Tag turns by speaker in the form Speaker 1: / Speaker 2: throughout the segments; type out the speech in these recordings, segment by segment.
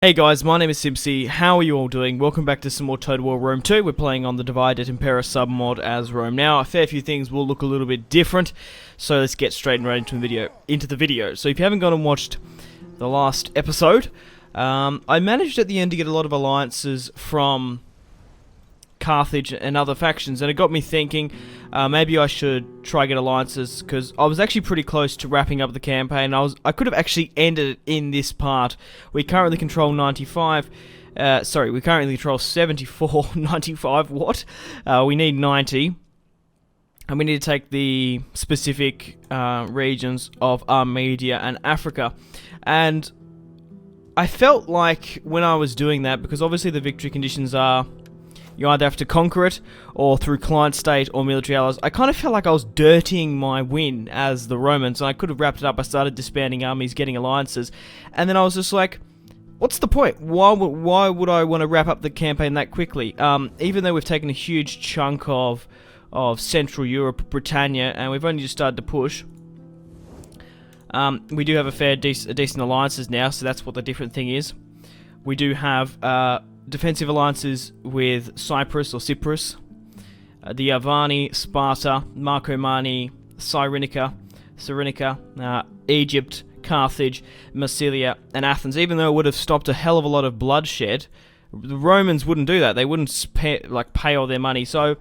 Speaker 1: Hey guys, my name is Simpzy. How are you all doing? Welcome back to some more Total War Rome 2. We're playing on the Divided Impera Submod as Rome. Now, a fair few things will look a little bit different, so let's get straight right into the video. So if you haven't gone and watched the last episode, I managed at the end to get a lot of alliances from Carthage and other factions, and it got me thinking maybe I should try get alliances, because I was actually pretty close to wrapping up the campaign. I could have actually ended it in this part. We currently control 95. Sorry, we currently control 74, 95. What? We need 90, and we need to take the specific regions of Armenia and Africa. And I felt like when I was doing that, because obviously the victory conditions are you either have to conquer it, or through client state or military allies. I kind of felt like I was dirtying my win as the Romans, and I could have wrapped it up. I started disbanding armies, getting alliances, and then I was just like, what's the point? Why would I want to wrap up the campaign that quickly? Even though we've taken a huge chunk of Central Europe, Britannia, and we've only just started to push. We do have a decent alliances now, so that's what the different thing is. We do have defensive alliances with Cyprus, the Avani, Sparta, Marcomanni, Cyrenaica, Egypt, Carthage, Massilia, and Athens. Even though it would have stopped a hell of a lot of bloodshed, the Romans wouldn't do that. They wouldn't pay all their money. So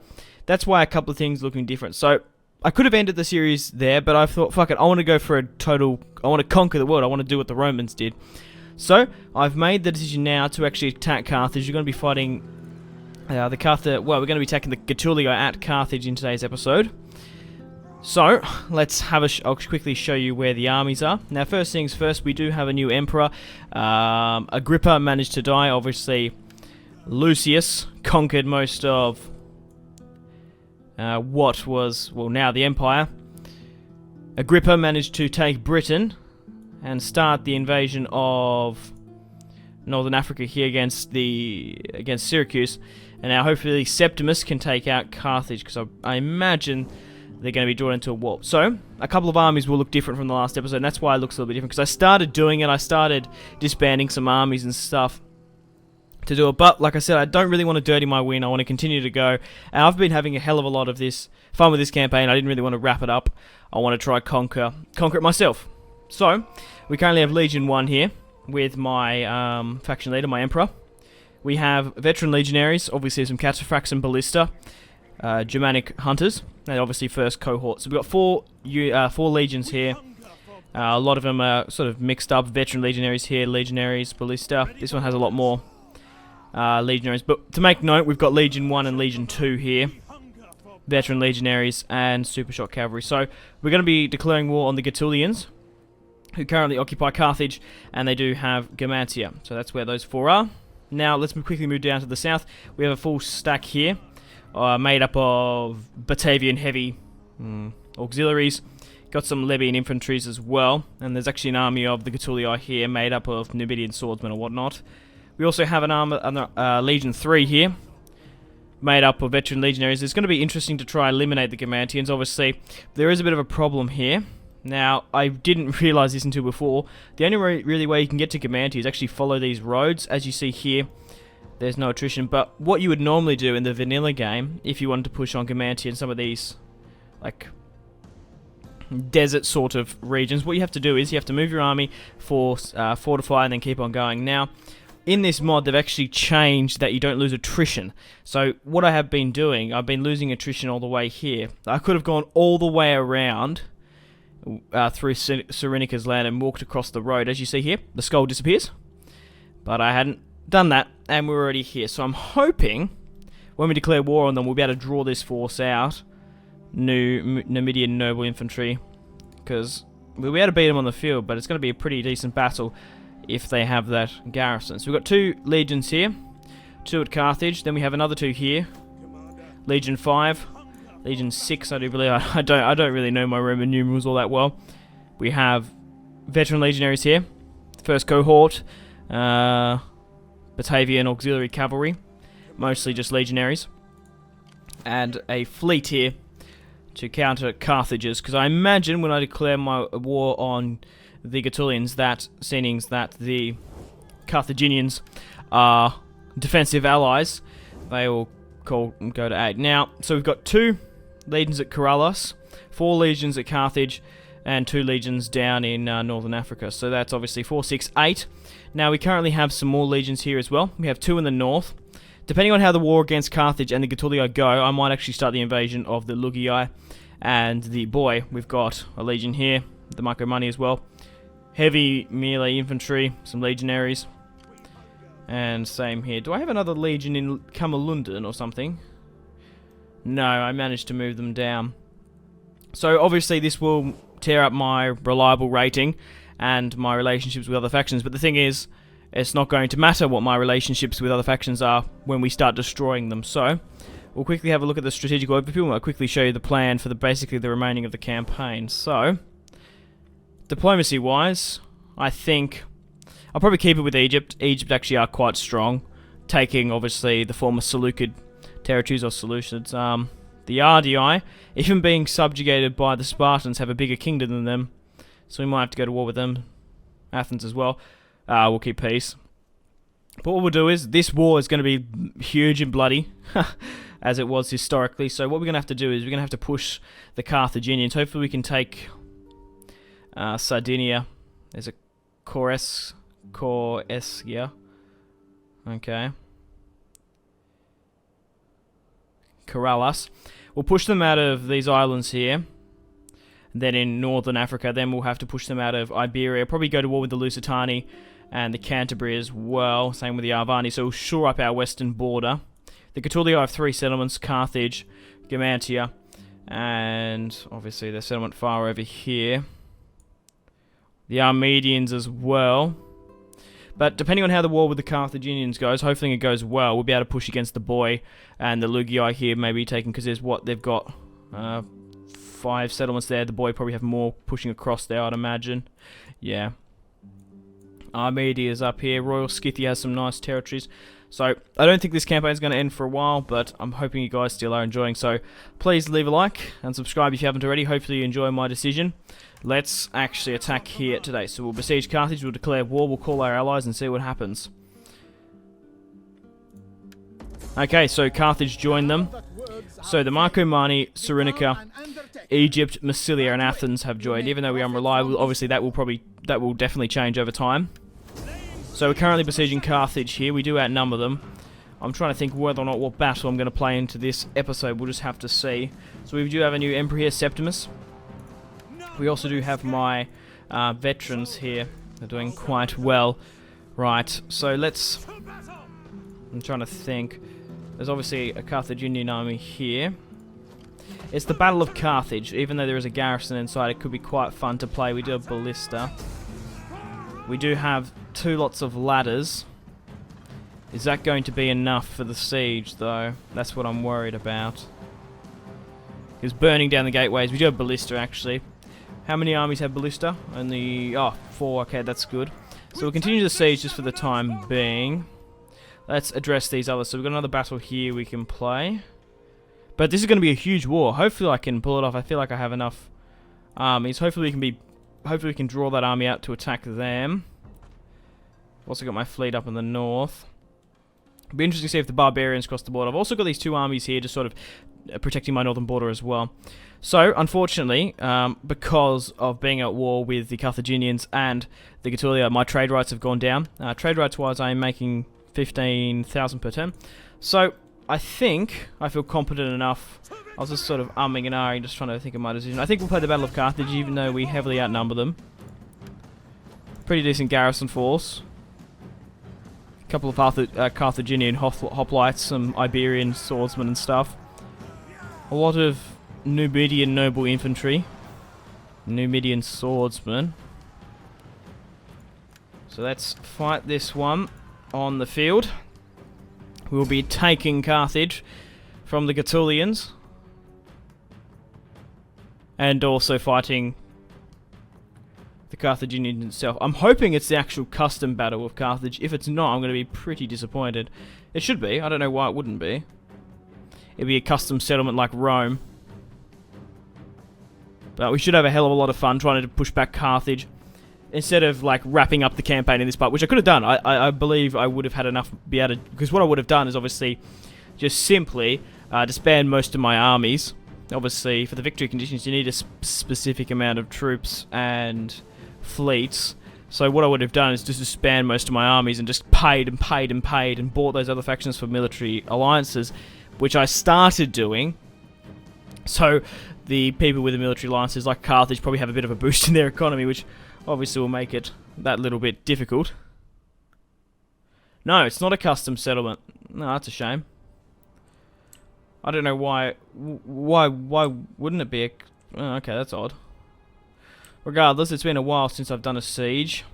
Speaker 1: that's why a couple of things looking different. So I could have ended the series there, but I thought, fuck it, I want to go for a total. I want to conquer the world. I want to do what the Romans did. So, I've made the decision now to actually attack Carthage. You're going to be fighting the Carthage. Well, we're going to be attacking the Gatulia at Carthage in today's episode. So, let's have I'll quickly show you where the armies are. Now, first things first, we do have a new emperor. Agrippa managed to die. Obviously, Lucius conquered most of what was, well, now the empire. Agrippa managed to take Britain and start the invasion of Northern Africa here against Syracuse, and now hopefully Septimus can take out Carthage, because I imagine they're going to be drawn into a war. So a couple of armies will look different from the last episode, and that's why it looks a little bit different, because I started doing it. I started disbanding some armies and stuff to do it, but like I said, I don't really want to dirty my win. I want to continue to go, and I've been having a hell of a lot of fun with this campaign. I didn't really want to wrap it up. I want to try conquer it myself. So, we currently have Legion 1 here, with my faction leader, my Emperor. We have veteran legionaries, obviously some Cataphracts and Ballista, Germanic Hunters, and obviously first cohort. So we've got four legions here. A lot of them are sort of mixed up. Veteran legionaries here, legionaries, Ballista. This one has a lot more legionaries. But to make note, we've got Legion 1 and Legion 2 here. Veteran legionaries and super shock cavalry. So, we're going to be declaring war on the Gatulians, who currently occupy Carthage, and they do have Germantia. So that's where those four are. Now, let's quickly move down to the south. We have a full stack here, made up of Batavian heavy auxiliaries. Got some Libyan infantries as well, and there's actually an army of the Gatulia here, made up of Numidian swordsmen or whatnot. We also have an Legion 3 here, made up of veteran legionaries. It's going to be interesting to try and eliminate the Germantians. Obviously, there is a bit of a problem here. Now, I didn't realise this until before. The only really way you can get to Germantia is actually follow these roads. As you see here, there's no attrition. But what you would normally do in the vanilla game, if you wanted to push on Germantia and some of these, like, desert sort of regions, what you have to do is you have to move your army, fortify, and then keep on going. Now, in this mod, they've actually changed that you don't lose attrition. So, what I have been doing, I've been losing attrition all the way here. I could have gone all the way around through Cyrenaica's land and walked across the road. As you see here, the skull disappears, but I hadn't done that, and we're already here. So I'm hoping when we declare war on them, we'll be able to draw this force out, Numidian noble infantry, because we'll be able to beat them on the field, but it's going to be a pretty decent battle if they have that garrison. So we've got two legions here, two at Carthage, then we have another two here, Legion 5, Legion 6, I do believe. I don't really know my Roman numerals all that well. We have veteran legionaries here. First cohort, Batavian auxiliary cavalry, mostly just legionaries. And a fleet here to counter Carthages, because I imagine when I declare my war on the Gatulians, that the Carthaginians are defensive allies, they will go to aid. Now, so we've got 2 legions at Carthage, 4 legions at Carthage, and 2 legions down in northern Africa. So that's obviously 4, 6, 8. Now we currently have some more legions here as well. We have 2 in the north. Depending on how the war against Carthage and the Gaetulii go, I might actually start the invasion of the Lugii and the Boy. We've got a legion here, the Marcomanni as well. Heavy melee infantry, some legionaries. And same here. Do I have another legion in Camalundan or something? No, I managed to move them down. So obviously this will tear up my reliable rating and my relationships with other factions, but the thing is, it's not going to matter what my relationships with other factions are when we start destroying them. So we'll quickly have a look at the strategic overview and I'll quickly show you the plan for basically the remaining of the campaign. So diplomacy wise, I think I'll probably keep it with Egypt. Egypt actually are quite strong, taking obviously the former Seleucid territories or Seleucids. The RDI, even being subjugated by the Spartans, have a bigger kingdom than them, so we might have to go to war with them. Athens as well. We'll keep peace. But what we'll do is, this war is going to be huge and bloody, as it was historically, so what we're going to have to do is, we're going to have to push the Carthaginians. Hopefully we can take Sardinia. There's a Corsica. Okay. Corellas. We'll push them out of these islands here. Then in northern Africa, then we'll have to push them out of Iberia. Probably go to war with the Lusitani and the Canterbury as well. Same with the Arvani. So we'll shore up our western border. The Gaetulii have 3 settlements: Carthage, Germantia, and obviously their settlement far over here. The Armenians as well. But depending on how the war with the Carthaginians goes, hopefully it goes well, we'll be able to push against the Boy and the Lugii here, maybe taken, because there's what they've got 5 settlements there. The Boy probably have more pushing across there, I'd imagine. Yeah. Armedia is up here. Royal Scythia has some nice territories. So I don't think this campaign is going to end for a while, but I'm hoping you guys still are enjoying. So please leave a like and subscribe if you haven't already. Hopefully you enjoy my decision. Let's actually attack here today. So we'll besiege Carthage, we'll declare war, we'll call our allies and see what happens. Okay, so Carthage joined them. So the Marcomanni, Cyrenaica, Egypt, Massilia and Athens have joined. Even though we are unreliable, obviously that will definitely change over time. So we're currently besieging Carthage here. We do outnumber them. I'm trying to think whether or not what battle I'm going to play into this episode. We'll just have to see. So we do have a new Emperor here, Septimus. We also do have my veterans here. They're doing quite well. Right, so let's... I'm trying to think. There's obviously a Carthaginian army here. It's the Battle of Carthage. Even though there is a garrison inside, it could be quite fun to play. We do have ballista. We do have 2 lots of ladders. Is that going to be enough for the siege, though? That's what I'm worried about. Because burning down the gateways... We do have ballista, actually. How many armies have ballista? Only... Oh, 4. Okay, that's good. So we'll continue the siege just for the time being. Let's address these others. So we've got another battle here we can play. But this is going to be a huge war. Hopefully I can pull it off. I feel like I have enough armies. Hopefully we can draw that army out to attack them. Also got my fleet up in the north. It'll be interesting to see if the barbarians cross the border. I've also got these 2 armies here just sort of protecting my northern border as well. So, unfortunately, because of being at war with the Carthaginians and the Gaetulii, my trade rights have gone down. Trade rights wise, I am making 15,000 per turn. So, I think I feel competent enough. I was just sort of umming and ahhing, just trying to think of my decision. I think we'll play the Battle of Carthage, even though we heavily outnumber them. Pretty decent garrison force. A couple of Carthaginian hoplites, some Iberian swordsmen and stuff. A lot of Numidian noble infantry. Numidian swordsmen. So let's fight this one on the field. We'll be taking Carthage from the Gaetulians. And also fighting the Carthaginians itself. I'm hoping it's the actual custom battle of Carthage. If it's not, I'm going to be pretty disappointed. It should be. I don't know why it wouldn't be. It'd be a custom settlement like Rome. But we should have a hell of a lot of fun trying to push back Carthage. instead of like wrapping up the campaign in this part, which I could have done. I believe I would have had enough be able to, because what I would have done is obviously just simply disband most of my armies. Obviously, for the victory conditions, you need a specific amount of troops and fleets. So what I would have done is just disband most of my armies and just paid and bought those other factions for military alliances, which I started doing. So the people with the military alliances like Carthage probably have a bit of a boost in their economy, which obviously will make it that little bit difficult. No, it's not a custom settlement. No, that's a shame. I don't know why wouldn't it be a... Oh, okay, that's odd. Regardless, it's been a while since I've done a siege.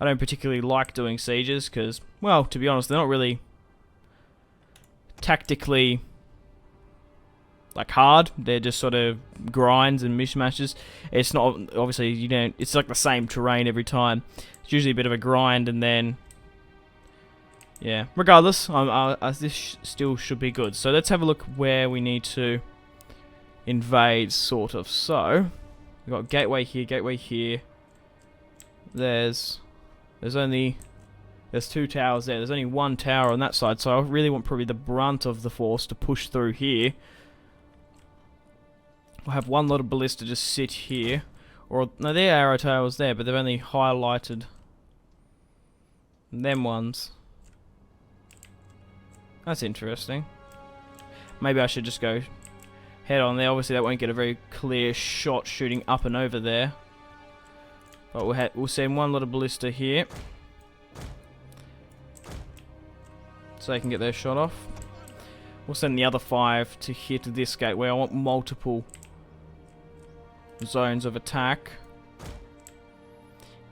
Speaker 1: I don't particularly like doing sieges because, well, to be honest, they're not really tactically like hard. They're just sort of grinds and mishmashes. It's not, obviously, you don't, it's like the same terrain every time. It's usually a bit of a grind and then... Yeah, regardless, this still should be good. So let's have a look where we need to invade, sort of. So, we've got gateway here. There's two towers there. There's only one tower on that side, so I really want probably the brunt of the force to push through here. I'll have one lot of ballista just sit here. Or, no, there are arrow towers there, but they've only highlighted them ones. That's interesting. Maybe I should just go head on there. Obviously, that won't get a very clear shot shooting up and over there. But we'll send one lot of ballista here, so they can get their shot off. We'll send the other 5 to hit this gateway. I want multiple zones of attack.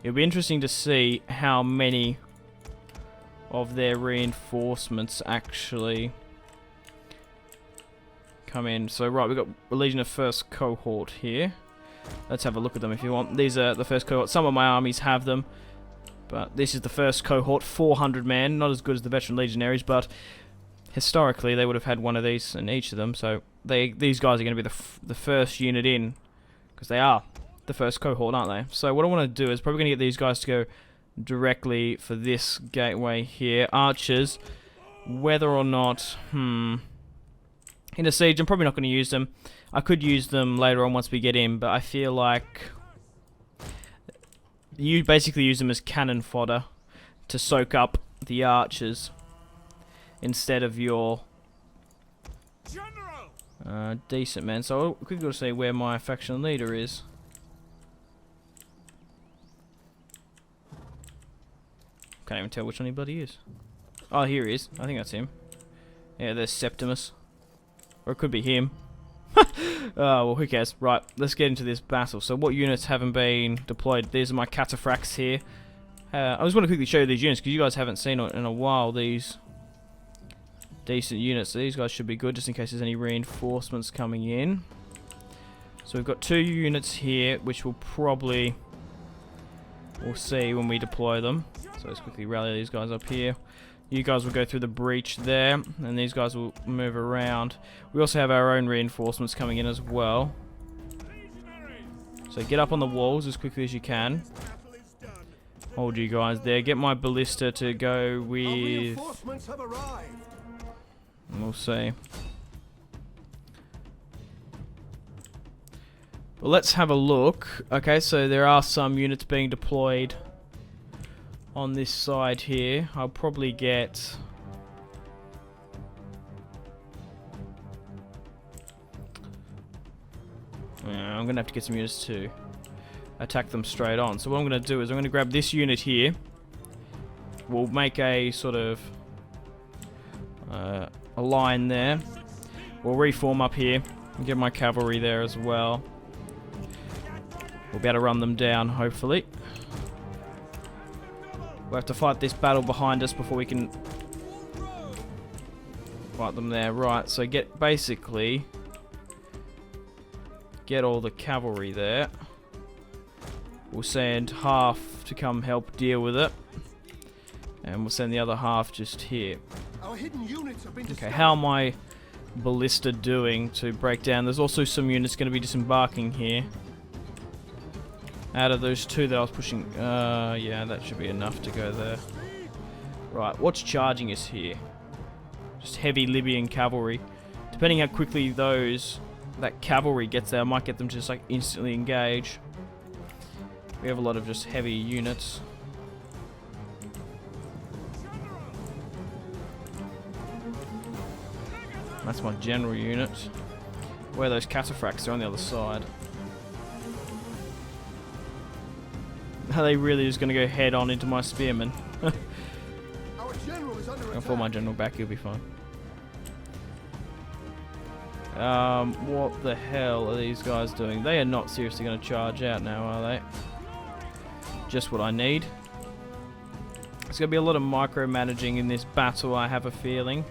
Speaker 1: It'll be interesting to see how many of their reinforcements actually come in. So right, we've got a Legion of First Cohort here. Let's have a look at them if you want. These are the first cohort. Some of my armies have them, but this is the first cohort, 400 men. Not as good as the veteran legionaries, but historically they would have had one of these in each of them. So these guys are going to be the first unit in, because they are the first cohort, aren't they? So what I want to do is probably going to get these guys to go directly for this gateway here. Archers, whether or not, in a siege, I'm probably not going to use them. I could use them later on once we get in, but I feel like you basically use them as cannon fodder to soak up the archers instead of your decent men. So I'll quickly go to see where my faction leader is. Can't even tell which anybody is. Oh, here he is. I think that's him. Yeah, there's Septimus. Or it could be him. Oh, well, who cares? Right, let's get into this battle. So what units haven't been deployed? These are my cataphracts here. I just want to quickly show you these units, because you guys haven't seen it in a while, these decent units. So these guys should be good, just in case there's any reinforcements coming in. So we've got 2 units here, which we'll see when we deploy them. So let's quickly rally these guys up here. You guys will go through the breach there, and these guys will move around. We also have our own reinforcements coming in as well. So get up on the walls as quickly as you can. Hold you guys there. Get my ballista to go with... And we'll see. Well, let's have a look. Okay, so there are some units being deployed on this side here. I'll probably get... I'm going to have to get some units to attack them straight on. So what I'm going to do is I'm going to grab this unit here. We'll make a sort of a line there. We'll reform up here and get my cavalry there as well. We'll be able to run them down, hopefully. We'll have to fight this battle behind us before we can fight them there. Right, so basically get all the cavalry there. We'll send half to come help deal with it. And we'll send the other half just here. Okay, how am I ballista doing to break down? There's also some units going to be disembarking here. Out of those two that I was pushing, yeah, that should be enough to go there. Right, what's charging us here? Just heavy Libyan cavalry. Depending how quickly that cavalry gets there, I might get them to just like instantly engage. We have a lot of just heavy units. That's my general unit. Where are those cataphracts? They're on the other side. Are they really just going to go head on into my spearmen? I'll pull my general back, he'll be fine. What the hell are these guys doing? They are not seriously going to charge out now, are they? Just what I need. There's going to be a lot of micromanaging in this battle, I have a feeling.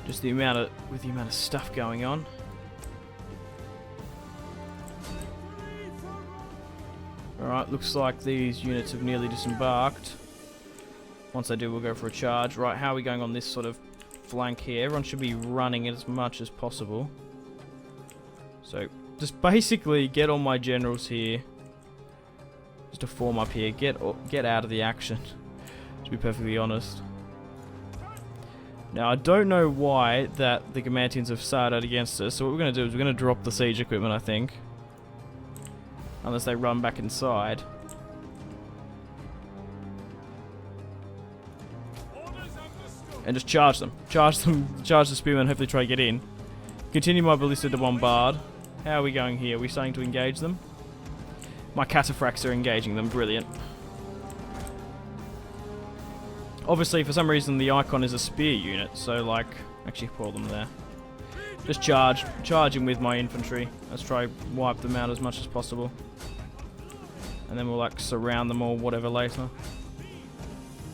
Speaker 1: Just with the amount of stuff going on. Alright, looks like these units have nearly disembarked. Once they do, we'll go for a charge. Right, how are we going on this sort of flank here? Everyone should be running as much as possible. So, just basically get all my generals here. Just to form up here. Get out of the action, to be perfectly honest. Now, I don't know why that the Gamantians have started against us, so what we're going to do is we're going to drop the siege equipment, I think. Unless they run back inside. And just charge them. Charge the spearmen, hopefully try to get in. Continue my ballista to bombard. How are we going here? Are we starting to engage them? My cataphracts are engaging them, brilliant. Obviously, for some reason, the icon is a spear unit, so, like, actually pull them there. Just charge him with my infantry. Let's try wipe them out as much as possible. And then we'll, like, surround them or whatever later.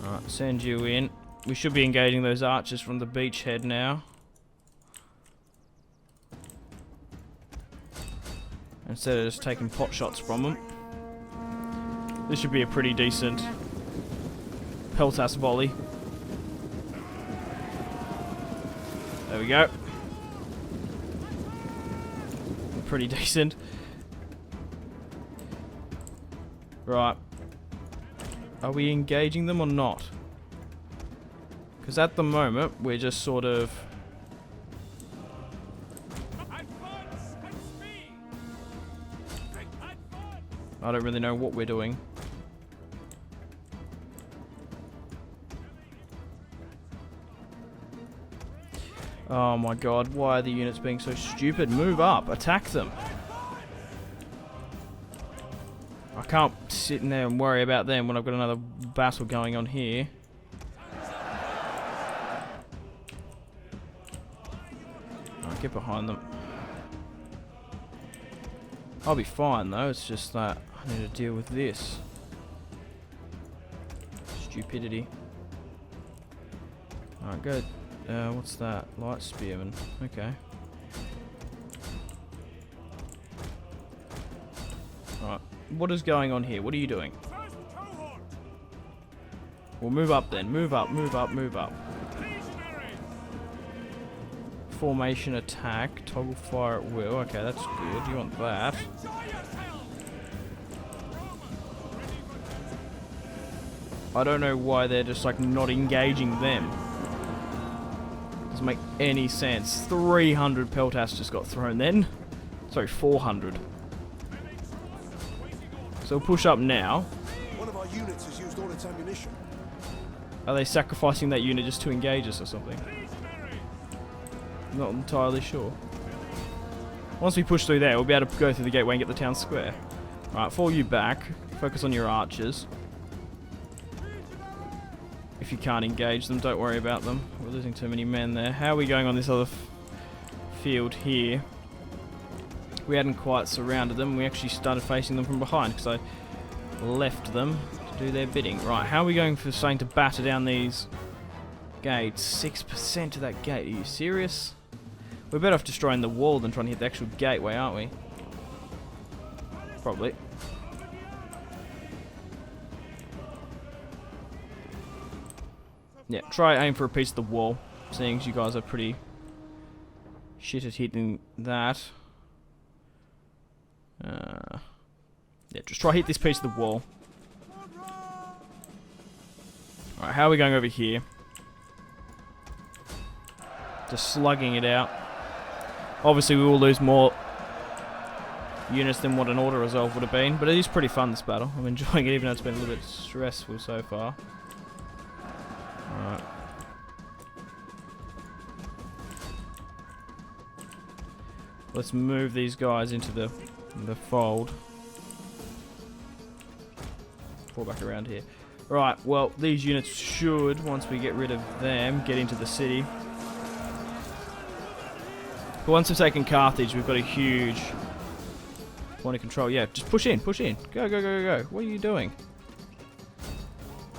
Speaker 1: Alright, send you in. We should be engaging those archers from the beachhead now. Instead of just taking pot shots from them. This should be a pretty decent Peltas volley. There we go. Pretty decent. Right. Are we engaging them or not? Because at the moment, we're just sort of... I don't really know what we're doing. Oh my god, why are the units being so stupid? Move up, attack them. I can't sit in there and worry about them when I've got another battle going on here. Alright, get behind them. I'll be fine though, it's just that I need to deal with this. Stupidity. Alright, good. What's that? Light spearman. Okay. Alright. What is going on here? What are you doing? Well, move up then. Move up, move up, move up. Formation attack. Toggle fire at will. Okay, that's good. You want that. I don't know why they're just like not engaging them. Doesn't make any sense. 300 Peltas just got thrown then. Sorry, 400. So we'll push up now.
Speaker 2: One of our units has used all its ammunition.
Speaker 1: Are they sacrificing that unit just to engage us or something? Not entirely sure. Once we push through there, we'll be able to go through the gateway and get the town square. Right, fall you back. Focus on your archers. If you can't engage them, don't worry about them. We're losing too many men there. How are we going on this other field here? We hadn't quite surrounded them. We actually started facing them from behind because I left them to do their bidding. Right, how are we going for starting to batter down these gates? 6% of that gate. Are you serious? We're better off destroying the wall than trying to hit the actual gateway, aren't we? Probably. Yeah, try aim for a piece of the wall, seeing as you guys are pretty shit at hitting that. Yeah, just try hit this piece of the wall. Alright, how are we going over here? Just slugging it out. Obviously, we will lose more units than what an auto resolve would have been, but it is pretty fun, this battle. I'm enjoying it, even though it's been a little bit stressful so far. Alright. Let's move these guys into the fold. Fall back around here. Right, well, these units should, once we get rid of them, get into the city. But once we've taken Carthage, we've got a huge point of control. Yeah, just push in, push in. Go, go, go, go, go. What are you doing?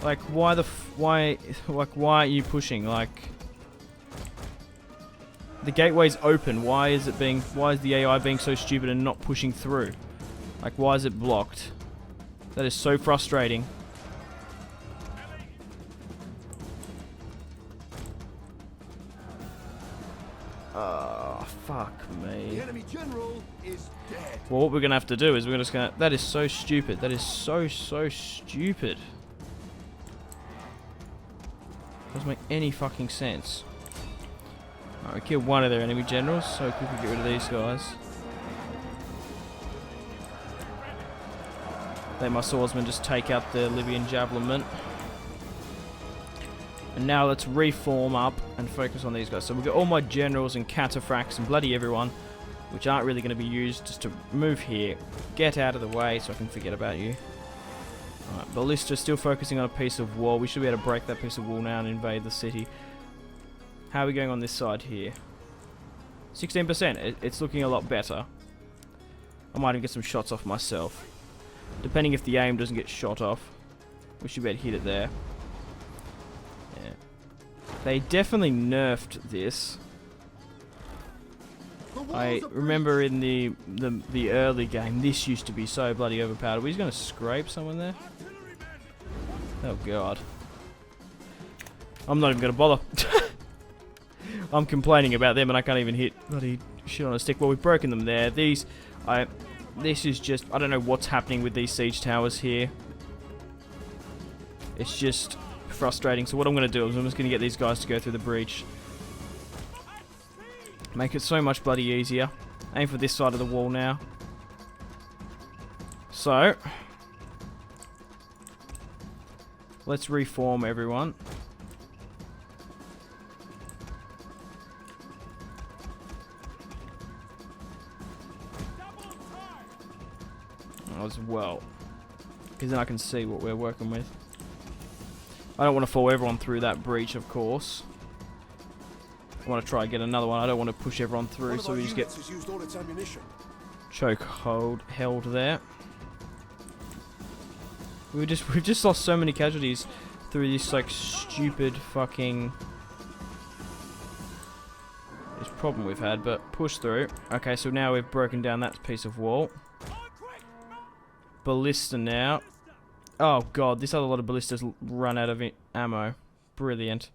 Speaker 1: Like, why are you pushing? Like, the gateway's open. Why is the AI being so stupid and not pushing through? Like, why is it blocked? That is so frustrating. Oh, fuck me.
Speaker 2: The enemy general is dead.
Speaker 1: Well, what we're gonna have to do is we're just gonna. That is so stupid. That is so stupid. Doesn't make any fucking sense. Alright, we killed one of their enemy generals, so we can get rid of these guys. Let my swordsmen just take out the Libyan javelinment. And now let's reform up and focus on these guys. So we've got all my generals and cataphracts and bloody everyone, which aren't really going to be used, just to move here. Get out of the way so I can forget about you. Alright, Ballista's still focusing on a piece of wall. We should be able to break that piece of wall now and invade the city. How are we going on this side here? 16%. It's looking a lot better. I might even get some shots off myself. Depending if the aim doesn't get shot off. We should be able to hit it there. Yeah. They definitely nerfed this. I remember in the early game, this used to be so bloody overpowered. Are we just going to scrape someone there? Oh god. I'm not even going to bother. I'm complaining about them and I can't even hit bloody shit on a stick. Well, we've broken them there. This is just, I don't know what's happening with these siege towers here. It's just frustrating. So what I'm going to do is I'm just going to get these guys to go through the breach. Make it so much bloody easier. Aim for this side of the wall now. So, let's reform everyone. As well, because then I can see what we're working with. I don't want to fall everyone through that breach, of course. I want to try and get another one. I don't want to push everyone through, so we just get chokehold held there. We've just lost so many casualties through this like stupid fucking this problem we've had, but push through. Okay, so now we've broken down that piece of wall. Ballista now. Oh god, this other lot of ballistas run out of ammo. Brilliant.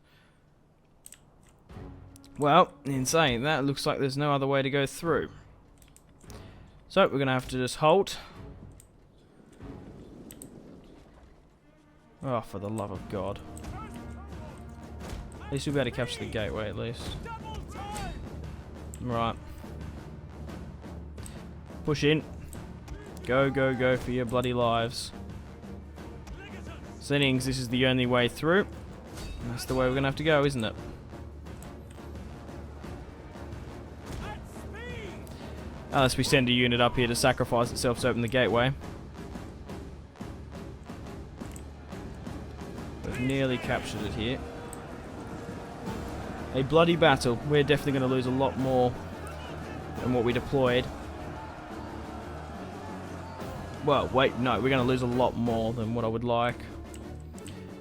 Speaker 1: Well, in saying that, it looks like there's no other way to go through. So, we're going to have to just halt. Oh, for the love of God. At least we'll be able to capture the gateway, at least. Right. Push in. Go, go, go for your bloody lives. Settings, this is the only way through. That's the way we're going to have to go, isn't it? Unless we send a unit up here to sacrifice itself to open the gateway. We've nearly captured it here. A bloody battle. We're definitely going to lose a lot more than what we deployed. Well, wait, no, we're going to lose a lot more than what I would like.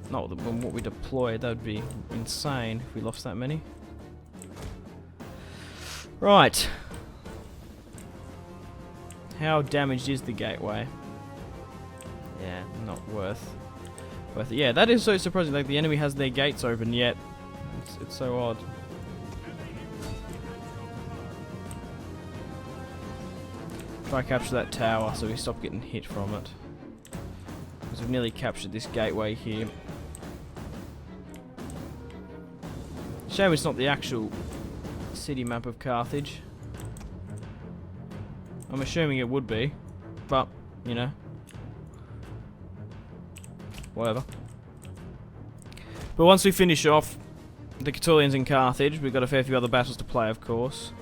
Speaker 1: Not than what we deployed. That would be insane if we lost that many. Right. How damaged is the gateway? Yeah, not worth it. Yeah, that is so surprising. Like, the enemy has their gates open yet. It's so odd. try to capture that tower so we stop getting hit from it. Because we've nearly captured this gateway here. Shame it's not the actual city map of Carthage. I'm assuming it would be, but, you know. Whatever. But once we finish off the Catulians in Carthage, we've got a fair few other battles to play, of course.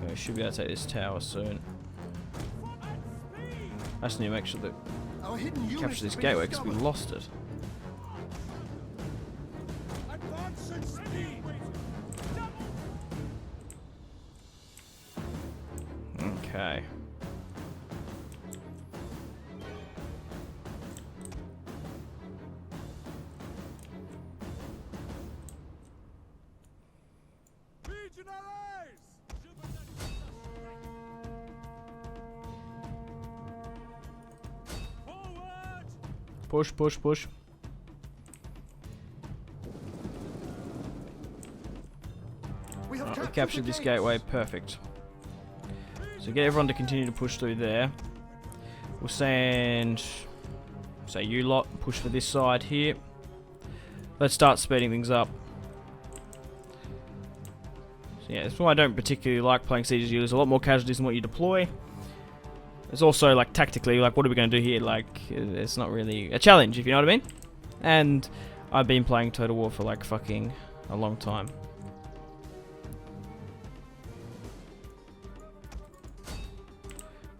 Speaker 1: We should be able to take this tower soon. I just need to make sure that we capture this gateway because we lost it. Okay. Push, push, push. We captured this gateway, perfect. So get everyone to continue to push through there. We'll send, say, you lot, push for this side here. Let's start speeding things up. So yeah, that's why I don't particularly like playing sieges. You lose a lot more casualties than what you deploy. It's also, like, tactically, like, what are we going to do here? Like, it's not really a challenge, if you know what I mean. And I've been playing Total War for, like, fucking a long time.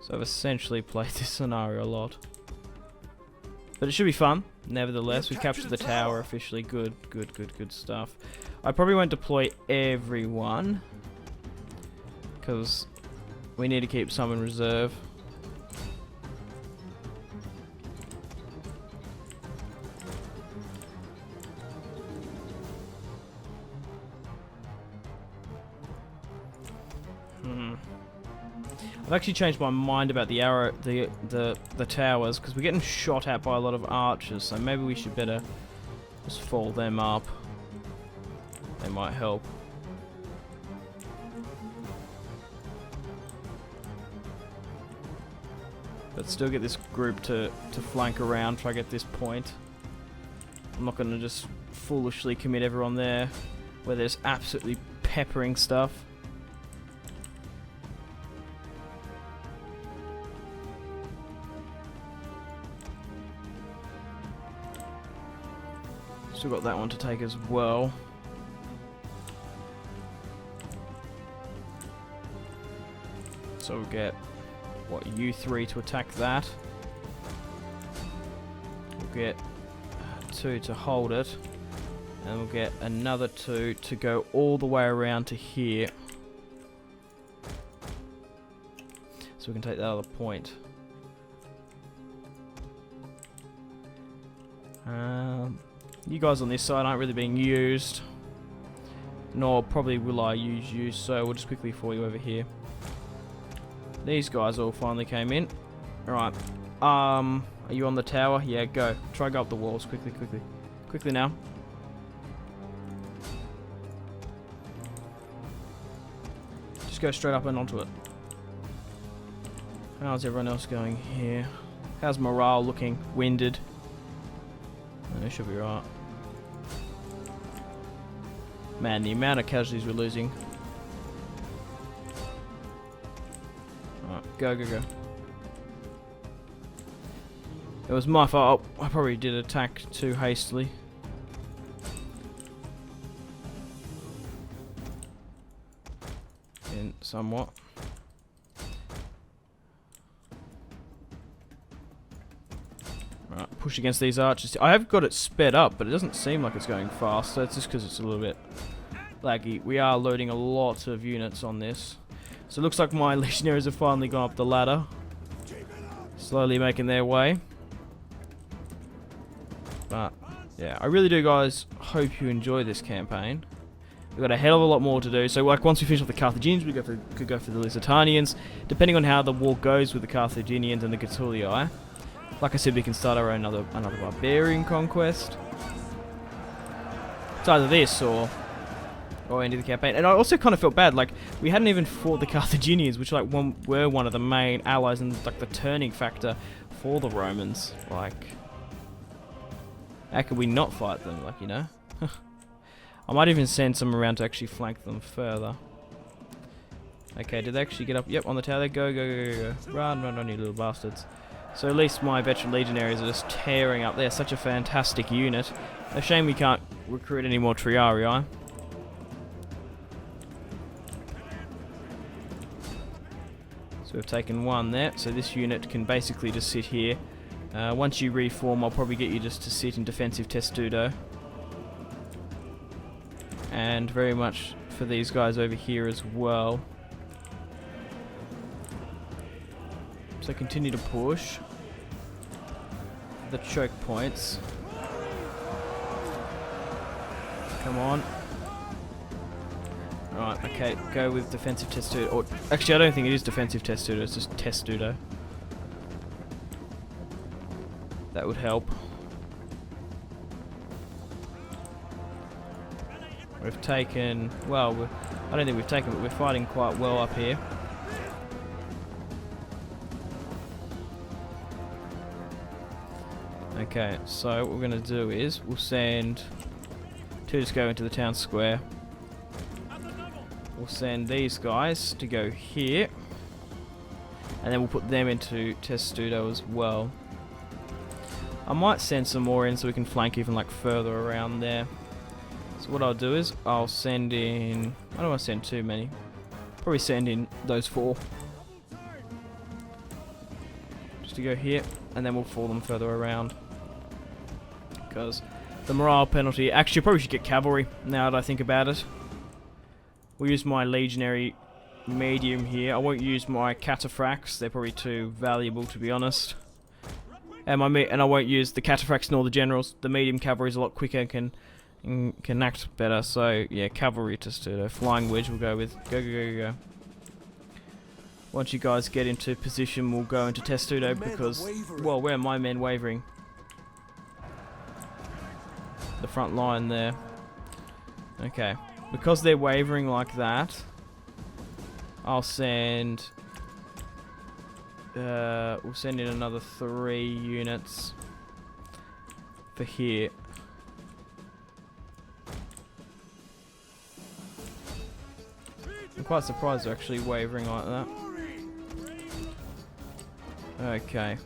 Speaker 1: So I've essentially played this scenario a lot. But it should be fun, nevertheless. We've captured the tower officially. Good, good, good, good stuff. I probably won't deploy everyone, because we need to keep some in reserve. I've actually changed my mind about the arrow, the towers, because we're getting shot at by a lot of archers, so maybe we should better just fold them up. They might help. But still get this group to flank around, try to get this point. I'm not going to just foolishly commit everyone there, where there's absolutely peppering stuff. Still got that one to take as well. So we'll get, what, you three to attack that. We'll get 2 to hold it. And we'll get another 2 to go all the way around to here. So we can take that other point. You guys on this side aren't really being used. Nor probably will I use you, so we'll just quickly for you over here. These guys all finally came in. Alright. Are you on the tower? Yeah, go. Try go up the walls. Quickly, quickly. Quickly now. Just go straight up and onto it. How's everyone else going here? How's morale looking? Winded? No, should be right. Man, the amount of casualties we're losing. Alright, go, go, go. It was my fault. I probably did attack too hastily. In somewhat. Right, push against these archers. I have got it sped up, but it doesn't seem like it's going fast. So it's just because it's a little bit laggy. We are loading a lot of units on this. So it looks like my legionaries have finally gone up the ladder. Slowly making their way. But, yeah, I really do, guys, hope you enjoy this campaign. We've got a hell of a lot more to do. So, like, once we finish off the Carthaginians, we could go for the Lusitanians. Depending on how the war goes with the Carthaginians and the Gatulii, Like I said, we can start our own another barbarian conquest. It's either this or end of the campaign. And I also kind of felt bad, like we hadn't even fought the Carthaginians, which like were one of the main allies and like the turning factor for the Romans. Like, how could we not fight them? Like, you know. I might even send some around to actually flank them further. Okay, did they actually get up? Yep, on the tower. They go, go, go, go, go. Run, run, run, you little bastards. So at least my veteran legionaries are just tearing up. They're such a fantastic unit. A shame we can't recruit any more Triarii. So we've taken one there. So this unit can basically just sit here. Once you reform, I'll probably get you just to sit in defensive testudo. And very much for these guys over here as well. So continue to push the choke points. Come on. Alright, okay, go with defensive testudo. Or actually, I don't think it is defensive testudo, it's just testudo. That would help. We've taken, well, I don't think we've taken, but we're fighting quite well up here. Okay, so what we're going to do is we'll send two to go into the town square. We'll send these guys to go here, and then we'll put them into testudo as well. I might send some more in so we can flank even like further around there. So what I'll do is I'll send in, I don't want to send too many, probably send in those 4 just to go here, and then we'll fall them further around because the morale penalty, actually probably should get cavalry now that I think about it. We'll use my legionary medium here. I won't use my cataphracts, they're probably too valuable to be honest. And I won't use the cataphracts nor the generals. The medium cavalry is a lot quicker and can act better. So yeah, cavalry testudo. Flying wedge we'll go with. Go, go, go, go. Once you guys get into position, we'll go into testudo because, well, where are my men wavering? The front line there. Okay. Because they're wavering like that, I'll send... we'll send in another 3 units for here. I'm quite surprised they're actually wavering like that. Okay.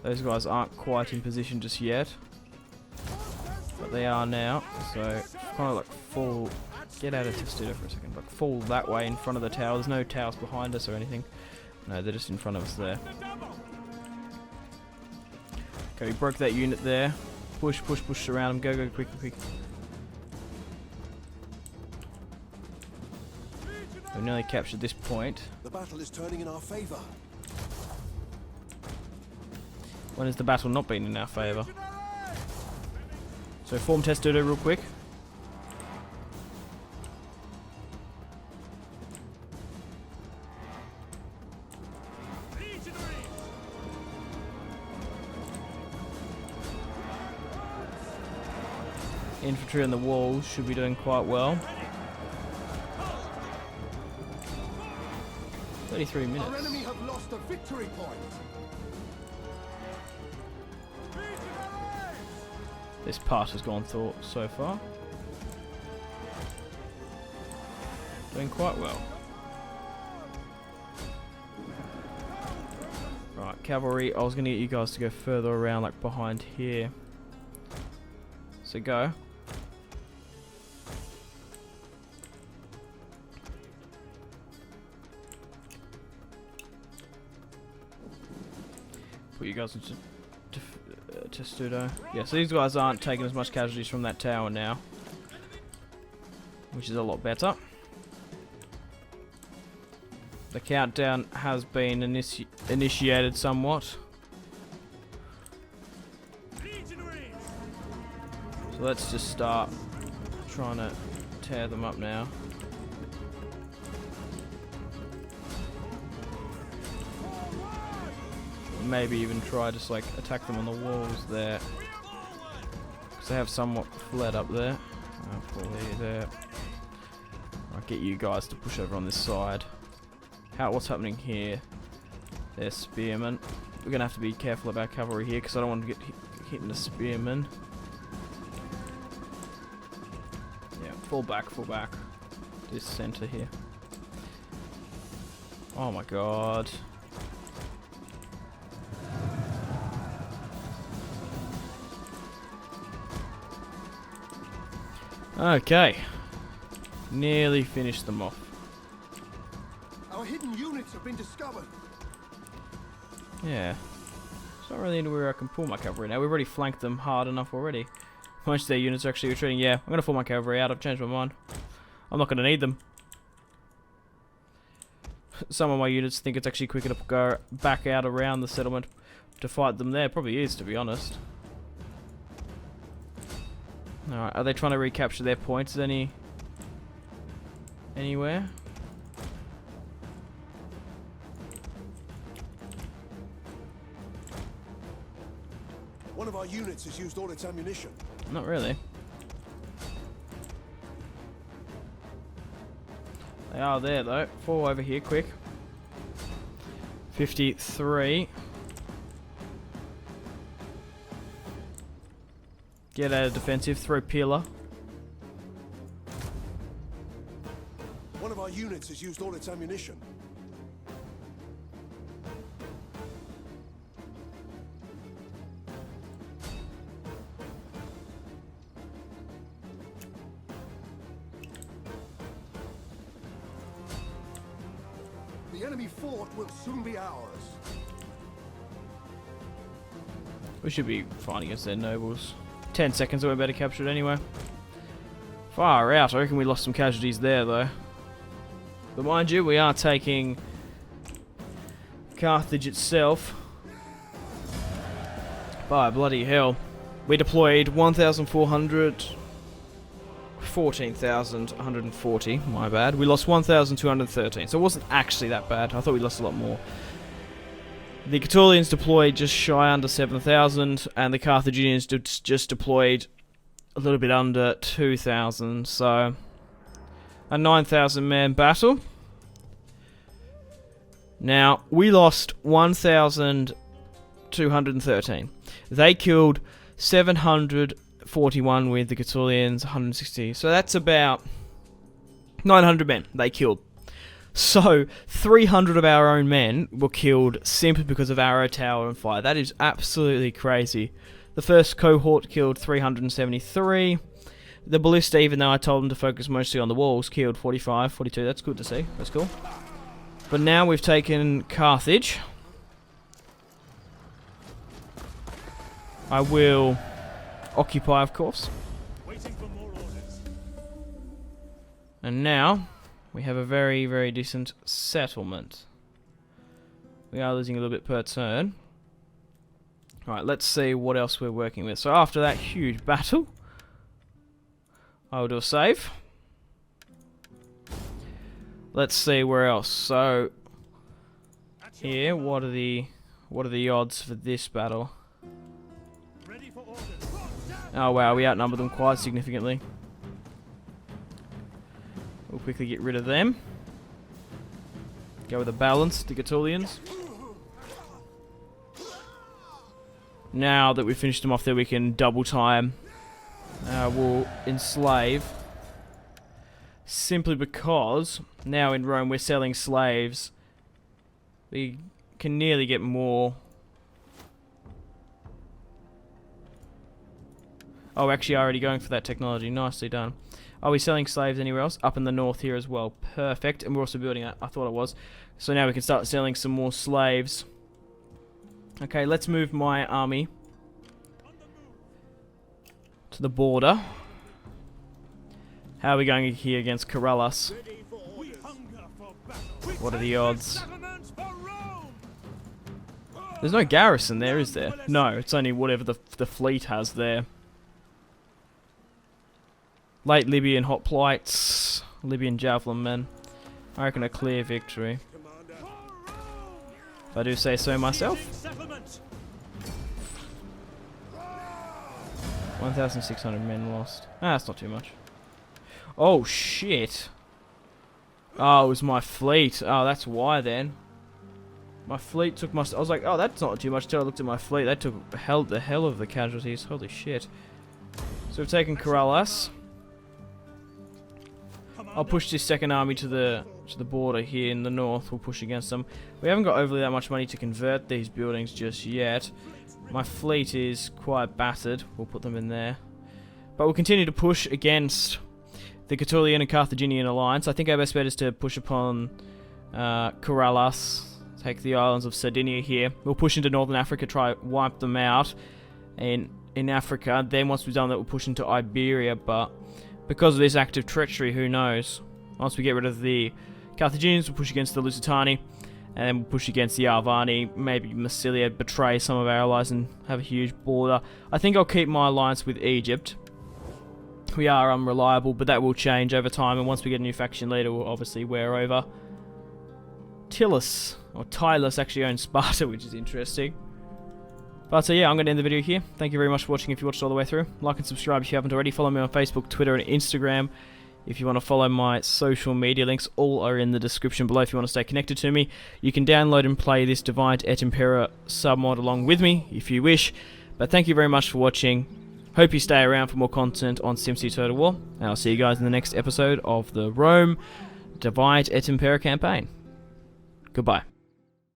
Speaker 1: Those guys aren't quite in position just yet. But they are now, so kind of like fall... Get out of testudo for a second. Like fall that way in front of the tower. There's no towers behind us or anything. No, they're just in front of us there. Okay, we broke that unit there. Push, push, push around them. Go, go, quick, quick. We nearly captured this point.
Speaker 2: The battle is turning in our favor.
Speaker 1: When has the battle not been in our favour? So form testudo real quick. Infantry on the walls should be doing quite well. 33 minutes.
Speaker 2: Our enemy have lost a victory point.
Speaker 1: This part has gone so far. Doing quite well. Right, cavalry. I was going to get you guys to go further around, like behind here. So go. Put you guys into testudo. Yeah, so these guys aren't taking as much casualties from that tower now, which is a lot better. The countdown has been initiated somewhat. So let's just start trying to tear them up now. maybe even try just like attack them on the walls there. Because they have somewhat fled up there. Pull there. I'll get you guys to push over on this side. What's happening here? They're spearmen. We're going to have to be careful about cavalry here because I don't want to get hit in the spearmen. Yeah, fall back. This center here. Oh my god. Okay. Nearly finished them off.
Speaker 2: Our hidden units have been discovered.
Speaker 1: Yeah. It's not really anywhere I can pull my cavalry now. We've already flanked them hard enough already. Most of their units are actually retreating. Yeah, I'm going to pull my cavalry out. I've changed my mind. I'm not going to need them. Some of my units think it's actually quicker to go back out around the settlement to fight them there. Probably is, to be honest. Alright, are they trying to recapture their points anywhere?
Speaker 2: One of our units has used all its ammunition.
Speaker 1: Not really. They are there though. Fall over here quick. 53. Get out of defensive. Throw pillar.
Speaker 2: One of our units has used all its ammunition. The enemy fort will soon be ours.
Speaker 1: We should be fine against their nobles. 10 seconds, so we're better capture it anyway. Far out. I reckon we lost some casualties there, though. But mind you, we are taking Carthage itself. By bloody hell. We deployed 1,400... 14,140, my bad. We lost 1,213, so it wasn't actually that bad. I thought we lost a lot more. The Catulians deployed just shy under 7,000, and the Carthaginians just deployed a little bit under 2,000, so a 9,000 man battle. Now, we lost 1,213. They killed 741 with the Catulians, 160. So that's about 900 men they killed. So 300 of our own men were killed simply because of arrow tower and fire. That is absolutely crazy. The first cohort killed 373. The ballista, even though I told them to focus mostly on the walls, killed 45, 42. That's good to see. That's cool. But now we've taken Carthage. I will occupy, of course.
Speaker 3: Waiting for more orders.
Speaker 1: And now we have a very, very decent settlement. We are losing a little bit per turn. Alright, let's see what else we're working with. So after that huge battle, I will do a save. Let's see where else. So here, what are the odds for this battle?
Speaker 3: Ready for orders.
Speaker 1: Oh wow, we outnumber them quite significantly. We'll quickly get rid of them. Go with a balance, the Catulians. Now that we've finished them off there, we can double time. We'll enslave. Simply because now in Rome we're selling slaves. We can nearly get more. Oh, actually already going for that technology. Nicely done. Are we selling slaves anywhere else? Up in the north here as well. Perfect. And we're also building it. I thought it was. So now we can start selling some more slaves. Okay, let's move my army to the border. How are we going here against Carolus?
Speaker 3: We hunger for battle.
Speaker 1: What are the odds?
Speaker 3: Settlements for Rome.
Speaker 1: There's no garrison there, is there? No, it's only whatever the fleet has there. Late Libyan hoplites, Libyan javelin men. I reckon a clear victory. If I do say so myself.
Speaker 3: Settlement.
Speaker 1: 1,600 men lost. Ah, that's not too much. Oh, shit. Oh, it was my fleet. Oh, that's why then. My fleet took my... I was like, oh, that's not too much until I looked at my fleet. They took the hell of the casualties. Holy shit. So we've taken Carthage. I'll push this second army to the border here in the north. We'll push against them. We haven't got overly that much money to convert these buildings just yet. My fleet is quite battered. We'll put them in there. But we'll continue to push against the Catulian and Carthaginian alliance. I think our best bet is to push upon Carthage. Take the islands of Sardinia here. We'll push into northern Africa, try wipe them out in Africa. Then once we've done that, we'll push into Iberia. But because of this act of treachery, who knows? Once we get rid of the Carthaginians, we'll push against the Lusitani. And then we'll push against the Alvani. Maybe Massilia, betray some of our allies and have a huge border. I think I'll keep my alliance with Egypt. We are unreliable, but that will change over time. And once we get a new faction leader, we'll obviously wear over. Tillus, or Tylus, actually owns Sparta, which is interesting. But so yeah, I'm going to end the video here. Thank you very much for watching if you watched all the way through. Like and subscribe if you haven't already. Follow me on Facebook, Twitter, and Instagram. If you want to follow my social media links, all are in the description below if you want to stay connected to me. You can download and play this Divide et Impera submod along with me if you wish. But thank you very much for watching. Hope you stay around for more content on Simpzy Total War. And I'll see you guys in the next episode of the Rome Divide et Impera campaign. Goodbye.